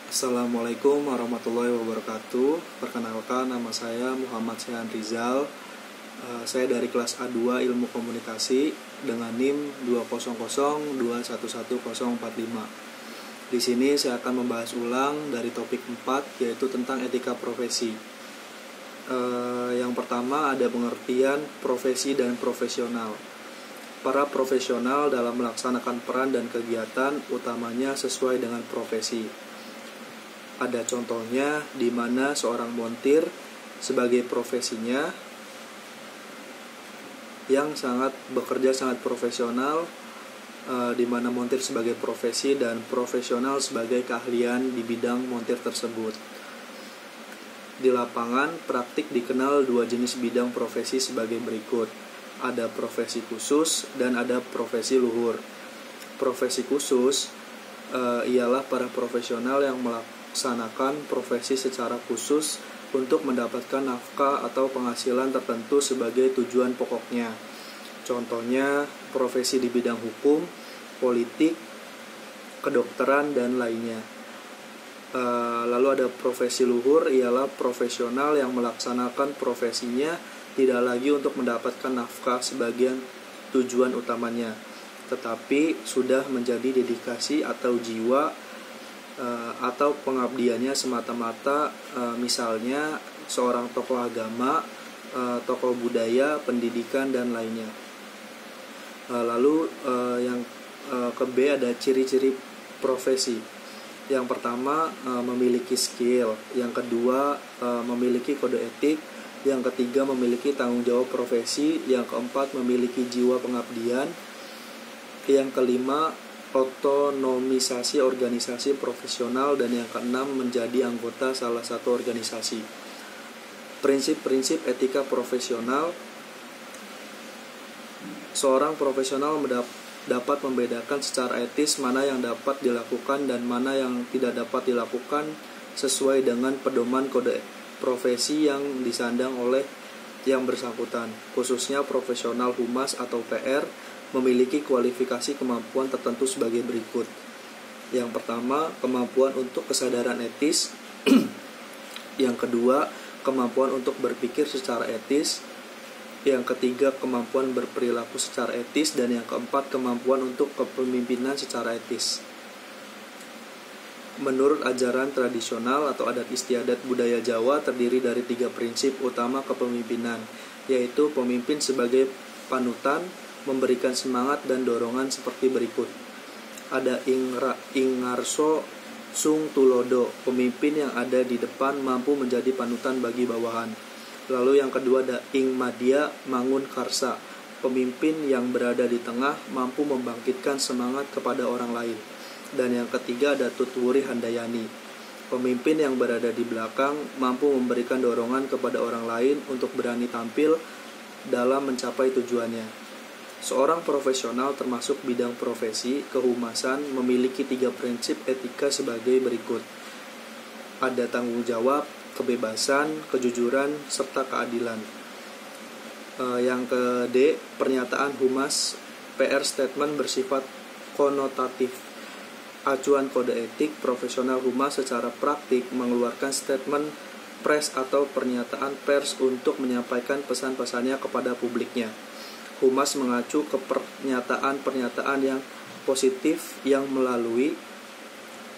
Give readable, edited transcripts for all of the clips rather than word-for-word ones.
Assalamualaikum warahmatullahi wabarakatuh. Perkenalkan, nama saya Muhammad Sehan Rizal. Saya dari kelas A2 Ilmu Komunikasi dengan NIM 200211045. Di sini saya akan membahas ulang dari topik 4, yaitu tentang etika profesi. Yang pertama ada pengertian profesi dan profesional. Para profesional dalam melaksanakan peran dan kegiatan utamanya sesuai dengan profesi. Ada contohnya di mana seorang montir sebagai profesinya yang bekerja sangat profesional, di mana montir sebagai profesi dan profesional sebagai keahlian di bidang montir tersebut. Di lapangan, praktik dikenal dua jenis bidang profesi sebagai berikut. Ada profesi khusus dan ada profesi luhur. Profesi khusus ialah para profesional yang melaksanakan profesi secara khusus untuk mendapatkan nafkah atau penghasilan tertentu sebagai tujuan pokoknya. Contohnya profesi di bidang hukum, politik, kedokteran, dan lainnya. Lalu ada profesi luhur, ialah profesional yang melaksanakan profesinya tidak lagi untuk mendapatkan nafkah sebagai tujuan utamanya, tetapi sudah menjadi dedikasi atau jiwa atau pengabdiannya semata-mata, misalnya seorang tokoh agama, tokoh budaya, pendidikan, dan lainnya. Lalu yang ke B ada ciri-ciri profesi. Yang pertama memiliki skill, yang kedua memiliki kode etik, yang ketiga memiliki tanggung jawab profesi, yang keempat memiliki jiwa pengabdian, yang kelima otonomisasi organisasi profesional, dan yang keenam menjadi anggota salah satu organisasi. Prinsip-prinsip etika profesional. Seorang profesional dapat membedakan secara etis mana yang dapat dilakukan dan mana yang tidak dapat dilakukan sesuai dengan pedoman kode profesi yang disandang oleh yang bersangkutan. Khususnya profesional humas atau PR memiliki kualifikasi kemampuan tertentu sebagai berikut. Yang pertama, kemampuan untuk kesadaran etis. Yang kedua, kemampuan untuk berpikir secara etis. Yang ketiga, kemampuan berperilaku secara etis. Dan yang keempat, kemampuan untuk kepemimpinan secara etis. Menurut ajaran tradisional atau adat istiadat budaya Jawa terdiri dari 3 prinsip utama kepemimpinan, yaitu pemimpin sebagai panutan, memberikan semangat dan dorongan seperti berikut. Ada Ingarso Sung Tulodo, pemimpin yang ada di depan mampu menjadi panutan bagi bawahan. Lalu yang kedua ada Ingmadia Mangun Karsa, pemimpin yang berada di tengah mampu membangkitkan semangat kepada orang lain. Dan yang ketiga ada Tutwuri Handayani, pemimpin yang berada di belakang mampu memberikan dorongan kepada orang lain untuk berani tampil dalam mencapai tujuannya. Seorang profesional termasuk bidang profesi kehumasan memiliki 3 prinsip etika sebagai berikut. Ada tanggung jawab, kebebasan, kejujuran, serta keadilan. Yang ke D, pernyataan humas PR statement bersifat konotatif. Acuan kode etik profesional humas secara praktik mengeluarkan statement press atau pernyataan pers untuk menyampaikan pesan-pesannya kepada publiknya. Humas mengacu ke pernyataan-pernyataan yang positif yang melalui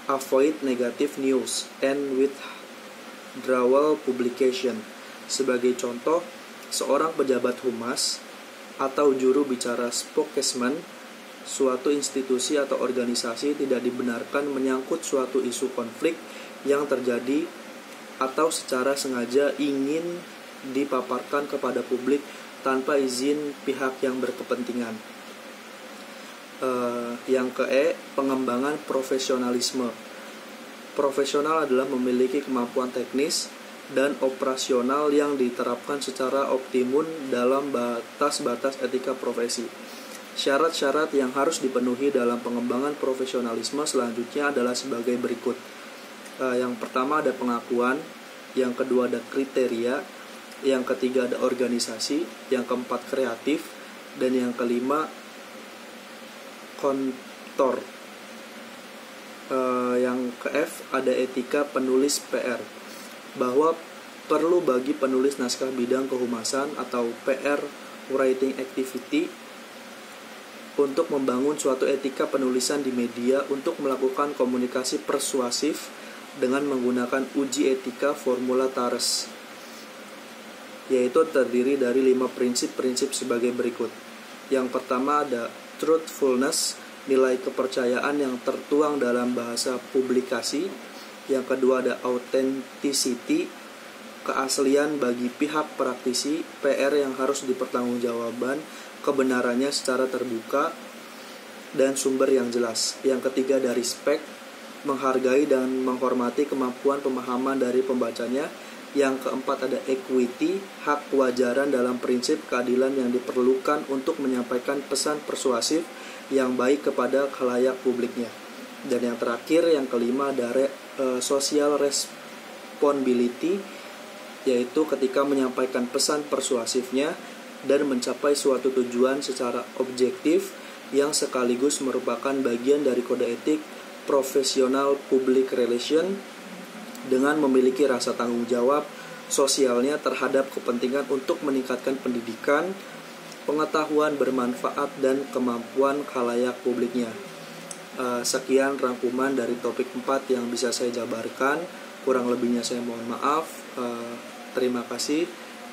avoid negative news and withdrawal publication. Sebagai contoh, seorang pejabat humas atau juru bicara spokesman suatu institusi atau organisasi tidak dibenarkan menyangkut suatu isu konflik yang terjadi atau secara sengaja ingin dipaparkan kepada publik tanpa izin pihak yang berkepentingan. Yang ke E, pengembangan profesionalisme. Profesional adalah memiliki kemampuan teknis dan operasional yang diterapkan secara optimum dalam batas-batas etika profesi. Syarat-syarat yang harus dipenuhi dalam pengembangan profesionalisme selanjutnya adalah sebagai berikut. Yang pertama ada pengakuan, yang kedua ada kriteria, yang ketiga ada organisasi, yang keempat kreatif, dan yang kelima kontor. Yang Ke F, ada etika penulis PR, bahwa perlu bagi penulis naskah bidang kehumasan atau PR writing activity untuk membangun suatu etika penulisan di media untuk melakukan komunikasi persuasif dengan menggunakan uji etika formula Thares, yaitu terdiri dari 5 prinsip-prinsip sebagai berikut. Yang pertama ada truthfulness, nilai kepercayaan yang tertuang dalam bahasa publikasi. Yang kedua ada authenticity, keaslian bagi pihak praktisi, PR yang harus dipertanggungjawabkan kebenarannya secara terbuka dan sumber yang jelas. Yang ketiga ada respect, menghargai dan menghormati kemampuan pemahaman dari pembacanya. Yang keempat ada equity, hak kewajaran dalam prinsip keadilan yang diperlukan untuk menyampaikan pesan persuasif yang baik kepada khalayak publiknya. Dan yang terakhir, yang kelima ada social responsibility, yaitu ketika menyampaikan pesan persuasifnya dan mencapai suatu tujuan secara objektif yang sekaligus merupakan bagian dari kode etik profesional public relation dengan memiliki rasa tanggung jawab sosialnya terhadap kepentingan untuk meningkatkan pendidikan, pengetahuan bermanfaat, dan kemampuan khalayak publiknya. Sekian rangkuman dari topik 4 yang bisa saya jabarkan. Kurang lebihnya saya mohon maaf. Terima kasih.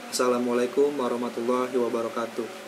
Assalamualaikum warahmatullahi wabarakatuh.